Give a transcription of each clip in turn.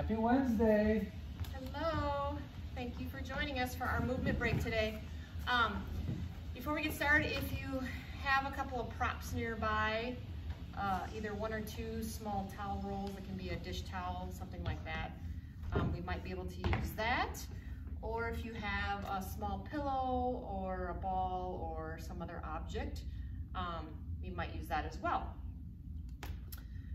Happy Wednesday. Hello. Thank you for joining us for our movement break today. Before we get started, if you have a couple of props nearby, either one or two small towel rolls, it can be a dish towel, something like that, we might be able to use that. Or if you have a small pillow or a ball or some other object, we might use that as well.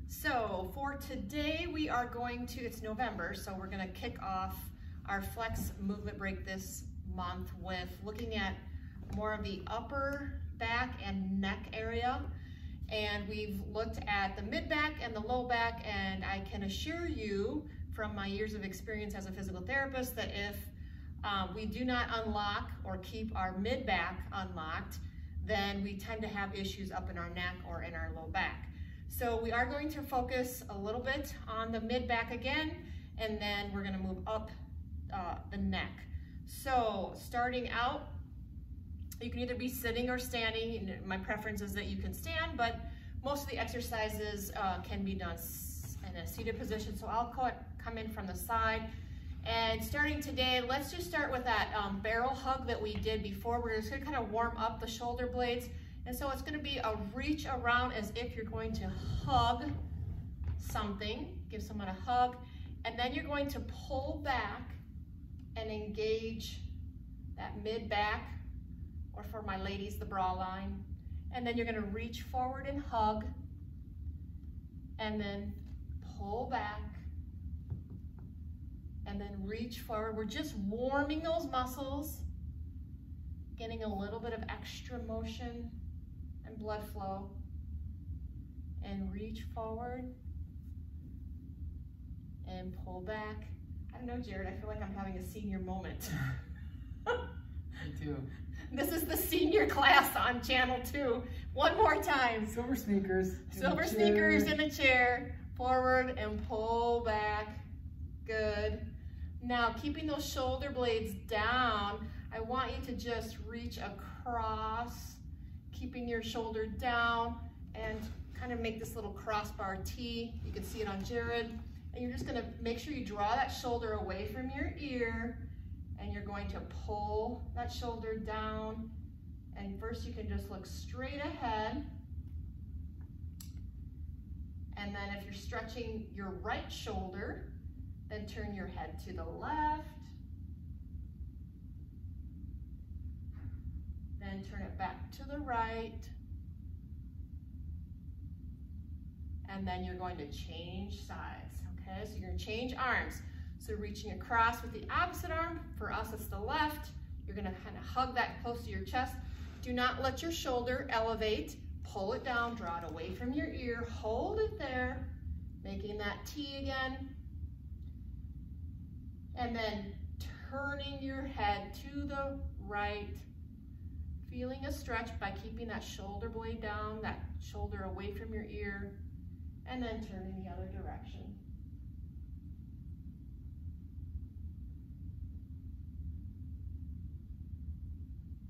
So for today, we are going to, it's November, so we're gonna kick off our flex movement break this month with looking at more of the upper back and neck area. And we've looked at the mid back and the low back, and I can assure you from my years of experience as a physical therapist that if we do not unlock or keep our mid back unlocked, then we tend to have issues up in our neck or in our low back. So we are going to focus a little bit on the mid back again, and then we're gonna move up the neck. So starting out, you can either be sitting or standing. My preference is that you can stand, but most of the exercises can be done in a seated position. So I'll come in from the side. And starting today, let's just start with that barrel hug that we did before. We're just gonna kind of warm up the shoulder blades. And so it's gonna be a reach around as if you're going to hug something, give someone a hug, and then you're going to pull back and engage that mid back, or for my ladies, the bra line. And then you're gonna reach forward and hug, and then pull back, and then reach forward. We're just warming those muscles, getting a little bit of extra motion and blood flow, and reach forward and pull back. I don't know, Jared, I feel like I'm having a senior moment. Me too. This is the senior class on channel 2. One more time. Silver sneakers. Silver sneakers in the chair. Forward and pull back. Good. Now, keeping those shoulder blades down, I want you to just reach across, keeping your shoulder down, and kind of make this little crossbar T. You can see it on Jared. And you're just gonna make sure you draw that shoulder away from your ear, and you're going to pull that shoulder down. And first you can just look straight ahead. And then if you're stretching your right shoulder, then turn your head to the left. Then turn it back to the right. And then you're going to change sides, okay? So you're gonna change arms. So reaching across with the opposite arm, for us it's the left. You're gonna kind of hug that close to your chest. Do not let your shoulder elevate. Pull it down, draw it away from your ear, hold it there, making that T again. And then turning your head to the right, feeling a stretch by keeping that shoulder blade down, that shoulder away from your ear, and then turning the other direction.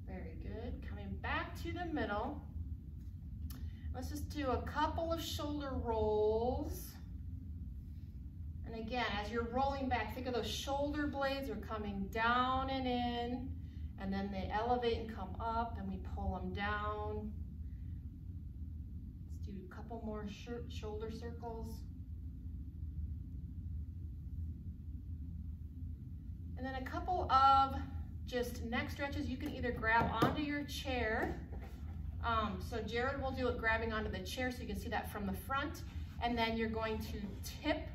Very good. Coming back to the middle. Let's just do a couple of shoulder rolls. And again, as you're rolling back, think of those shoulder blades are coming down and in, and then they elevate and come up, and we pull them down. Let's do a couple more shoulder circles. And then a couple of just neck stretches. You can either grab onto your chair. So Jared will do it grabbing onto the chair so you can see that from the front. And then you're going to tip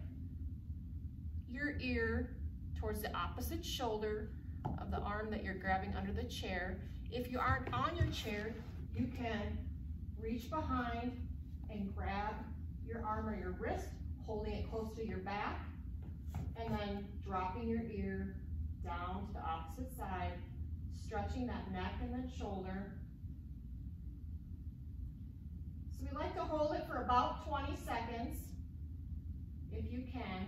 your ear towards the opposite shoulder of the arm that you're grabbing under the chair. If you aren't on your chair, you can reach behind and grab your arm or your wrist, holding it close to your back, and then dropping your ear down to the opposite side, stretching that neck and then shoulder. So we like to hold it for about 20 seconds, if you can.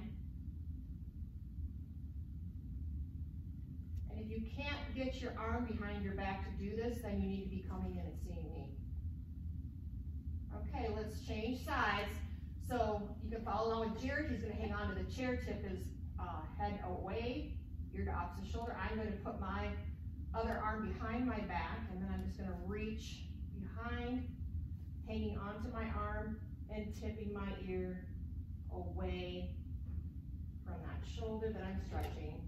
And if you can't get your arm behind your back to do this, then you need to be coming in and seeing me. Okay, let's change sides. So you can follow along with Jared. He's going to hang on to the chair tip, his head away, ear to opposite shoulder. I'm going to put my other arm behind my back, and then I'm just going to reach behind, hanging onto my arm and tipping my ear away from that shoulder that I'm stretching.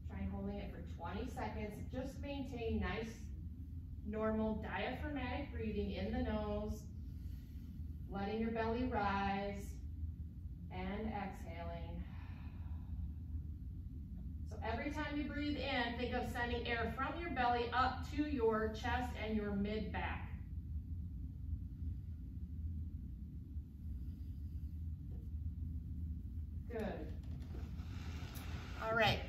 Try holding it for 20 seconds. Just maintain nice, normal diaphragmatic breathing in the nose, letting your belly rise and exhaling. So every time you breathe in, think of sending air from your belly up to your chest and your mid-back. Good. All right.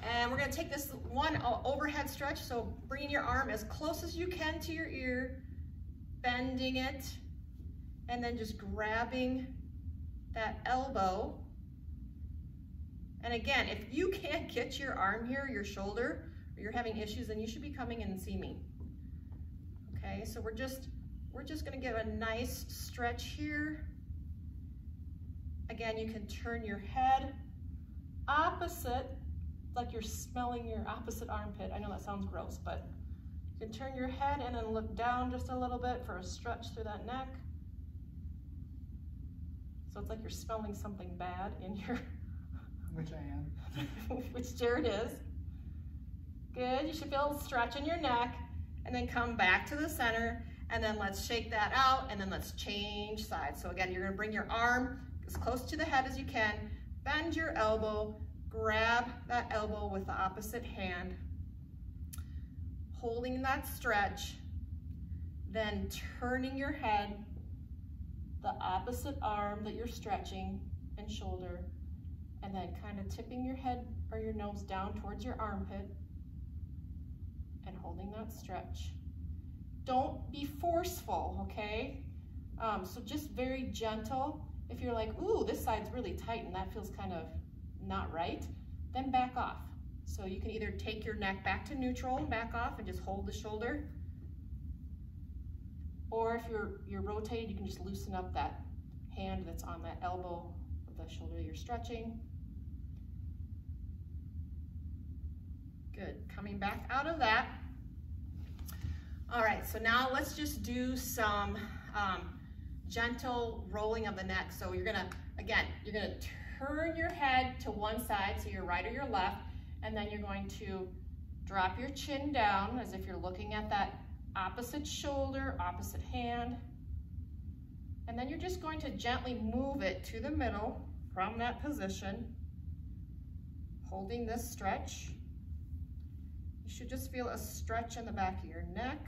And we're going to take this one overhead stretch. So bringing your arm as close as you can to your ear, bending it, and then just grabbing that elbow. And again, if you can't get your arm here, your shoulder, or you're having issues, then you should be coming in and see me. Okay, so we're just going to give a nice stretch here. Again, you can turn your head opposite, like you're smelling your opposite armpit. I know that sounds gross, but you can turn your head and then look down just a little bit for a stretch through that neck. So it's like you're smelling something bad in your... Which I am. Which Jared is. Good, you should feel a stretch in your neck, and then come back to the center, and then let's shake that out, and then let's change sides. So again, you're gonna bring your arm as close to the head as you can, bend your elbow, grab that elbow with the opposite hand, holding that stretch, then turning your head, the opposite arm that you're stretching and shoulder, and then kind of tipping your head or your nose down towards your armpit and holding that stretch. Don't be forceful, okay? So just very gentle. If you're like, ooh, this side's really tight and that feels kind of not right, then back off. So you can either take your neck back to neutral and back off and just hold the shoulder, or if you're rotated, you can just loosen up that hand that's on that elbow of the shoulder you're stretching. Good, coming back out of that. All right, so now let's just do some gentle rolling of the neck. So you're gonna turn your head to one side, so your right or your left, and then you're going to drop your chin down as if you're looking at that opposite shoulder, opposite hand. And then you're just going to gently move it to the middle from that position, holding this stretch. You should just feel a stretch in the back of your neck.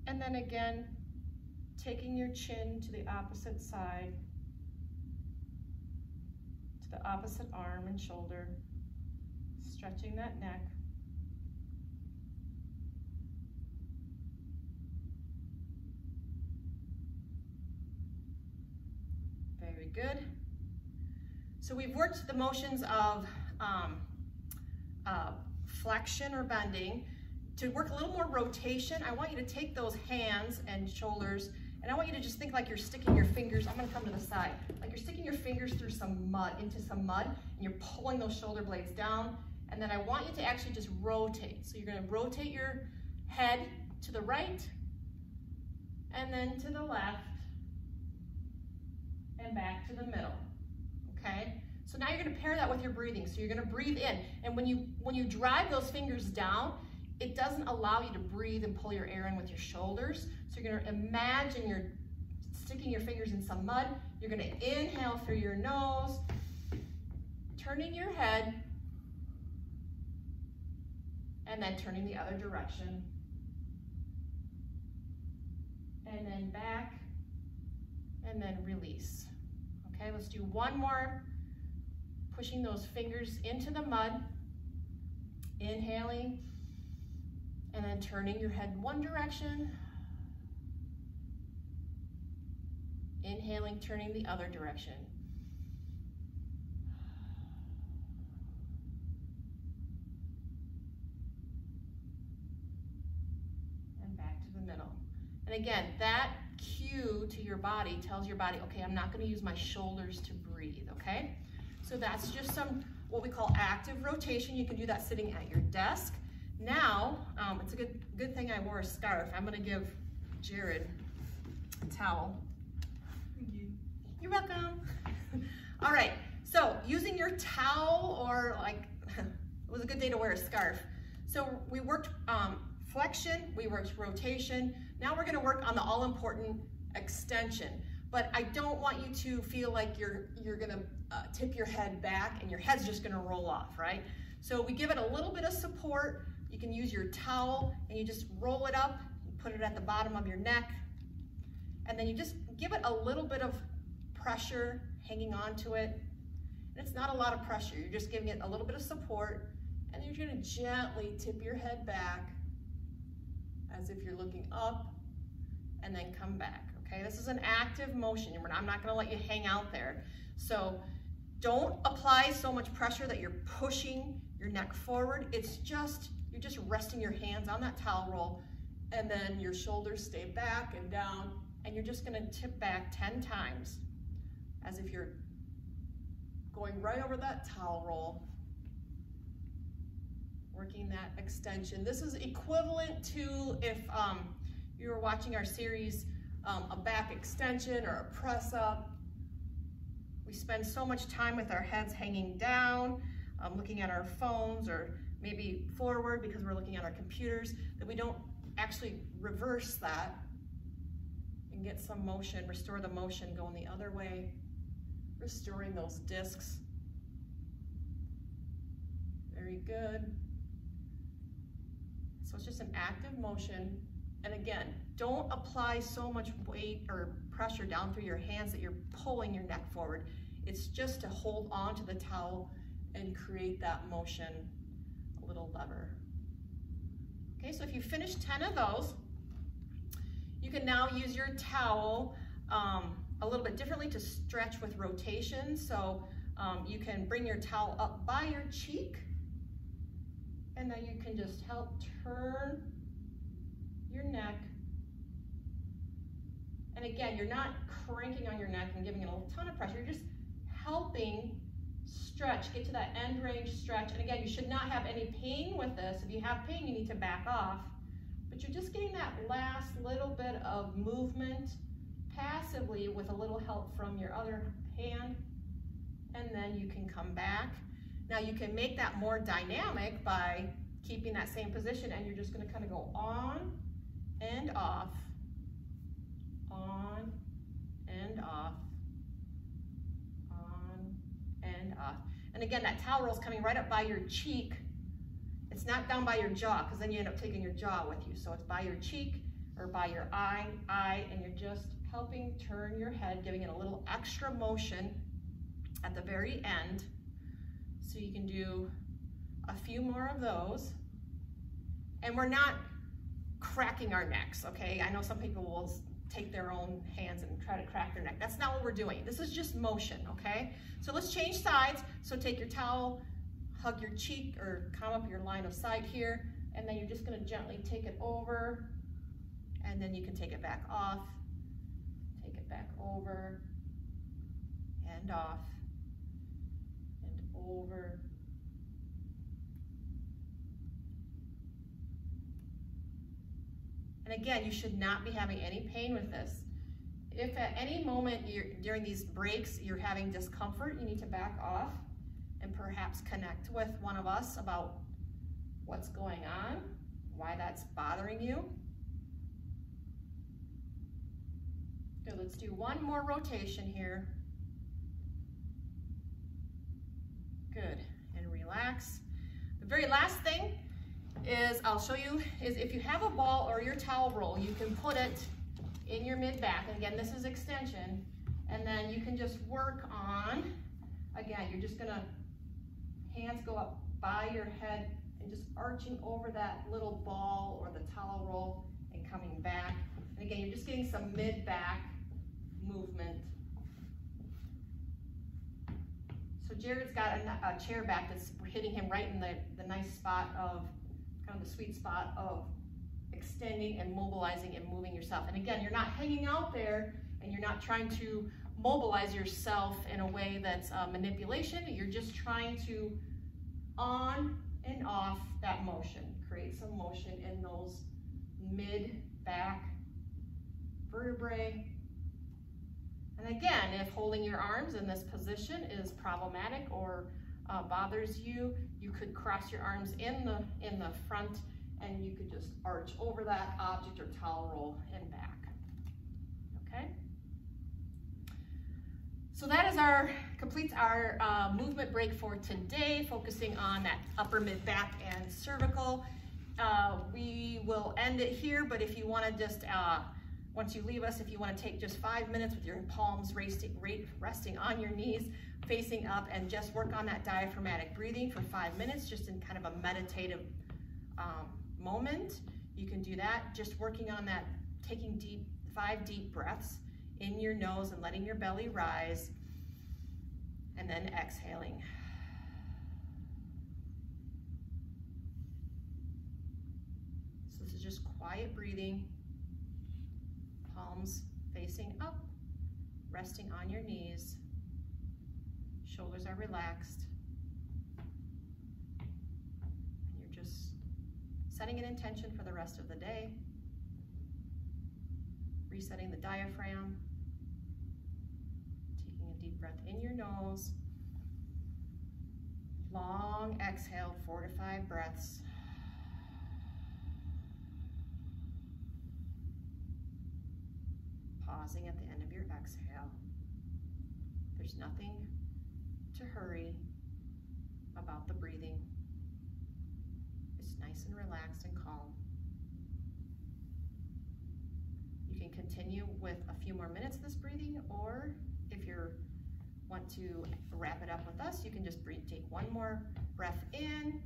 And then again, taking your chin to the opposite side, to the opposite arm and shoulder, stretching that neck. Very good. So we've worked the motions of flexion or bending. To work a little more rotation, I want you to take those hands and shoulders, and I want you to just think like you're sticking your fingers, I'm gonna come to the side, like you're sticking your fingers through some mud, into some mud, and you're pulling those shoulder blades down, and then I want you to actually just rotate. So you're gonna rotate your head to the right, and then to the left, and back to the middle, okay? So now you're gonna pair that with your breathing. So you're gonna breathe in, and when you drive those fingers down, it doesn't allow you to breathe and pull your air in with your shoulders. So you're gonna imagine you're sticking your fingers in some mud. You're gonna inhale through your nose, turning your head, and then turning the other direction. And then back, and then release. Okay, let's do one more. Pushing those fingers into the mud, inhaling, and then turning your head one direction, inhaling, turning the other direction. And back to the middle. And again, that cue to your body tells your body, okay, I'm not gonna use my shoulders to breathe, okay? So that's just some, what we call active rotation. You can do that sitting at your desk. Now, it's a good thing I wore a scarf. I'm gonna give Jared a towel. Thank you. You're welcome. All right, so using your towel or like, it was a good day to wear a scarf. So we worked flexion, we worked rotation. Now we're gonna work on the all-important extension. But I don't want you to feel like you're gonna tip your head back and your head's just gonna roll off, right? So we give it a little bit of support. You can use your towel and you just roll it up, put it at the bottom of your neck, and then you just give it a little bit of pressure hanging on to it. And it's not a lot of pressure, you're just giving it a little bit of support, and you're gonna gently tip your head back as if you're looking up, and then come back, okay? This is an active motion. I'm not gonna let you hang out there. So don't apply so much pressure that you're pushing your neck forward. It's just, you're just resting your hands on that towel roll, and then your shoulders stay back and down, and you're just gonna tip back 10 times as if you're going right over that towel roll, working that extension. This is equivalent to if you were watching our series, a back extension or a press up. We spend so much time with our heads hanging down, looking at our phones, or maybe forward because we're looking at our computers, that we don't actually reverse that and get some motion, restore the motion going the other way, restoring those discs. Very good. So it's just an active motion. And again, don't apply so much weight or pressure down through your hands that you're pulling your neck forward. It's just to hold on to the towel and create that motion, a little lever. Okay, so if you finish 10 of those, you can now use your towel a little bit differently to stretch with rotation. So you can bring your towel up by your cheek, and then you can just help turn your neck. And again, you're not cranking on your neck and giving it a ton of pressure. You're just helping stretch, get to that end range stretch. And again, you should not have any pain with this. If you have pain, you need to back off. But you're just getting that last little bit of movement passively with a little help from your other hand. And then you can come back. Now you can make that more dynamic by keeping that same position, and you're just gonna kind of go on and off, on and off, on and off. And again, that towel roll is coming right up by your cheek. It's not down by your jaw, because then you end up taking your jaw with you. So it's by your cheek or by your eye, and you're just helping turn your head, giving it a little extra motion at the very end. So you can do a few more of those. And we're not cracking our necks, okay? I know some people will take their own hands and try to crack their neck. That's not what we're doing. This is just motion, okay? So let's change sides. So take your towel, hug your cheek, or come up your line of sight here, and then you're just gonna gently take it over, and then you can take it back off, take it back over, and off, and over. And again, you should not be having any pain with this. If at any moment during these breaks you're having discomfort, you need to back off and perhaps connect with one of us about what's going on, why that's bothering you. Good, let's do one more rotation here. Good, and relax. The very last thing is I'll show you is if you have a ball or your towel roll, you can put it in your mid-back. And again, this is extension. And then you can just work on, again, you're just gonna, hands go up by your head and just arching over that little ball or the towel roll and coming back. And again, you're just getting some mid-back movement. So Jared's got a chair back that's hitting him right in the nice spot of, kind of the sweet spot of extending and mobilizing and moving yourself. And again, you're not hanging out there and you're not trying to mobilize yourself in a way that's manipulation. You're just trying to on and off that motion. Create some motion in those mid-back vertebrae. And again, if holding your arms in this position is problematic or bothers you, you could cross your arms in the front and you could just arch over that object or towel roll and back. Okay? So that is completes our movement break for today, focusing on that upper mid back and cervical. We will end it here, but if you want to just, once you leave us, if you want to take just 5 minutes with your palms resting on your knees, facing up, and just work on that diaphragmatic breathing for 5 minutes, just in kind of a meditative moment, you can do that. Just working on that, taking 5 deep breaths in your nose and letting your belly rise, and then exhaling. So this is just quiet breathing, palms facing up, resting on your knees, shoulders are relaxed, and you're just setting an intention for the rest of the day, resetting the diaphragm, taking a deep breath in your nose, long exhale, 4 to 5 breaths. Pausing at the end of your exhale. There's nothing to hurry about the breathing. It's nice and relaxed and calm. You can continue with a few more minutes of this breathing, or if you want to wrap it up with us, you can just take one more breath in,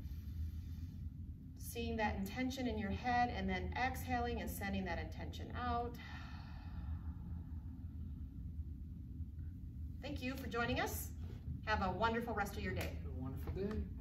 seeing that intention in your head, and then exhaling and sending that intention out. Thank you for joining us. Have a wonderful rest of your day. Have a wonderful day.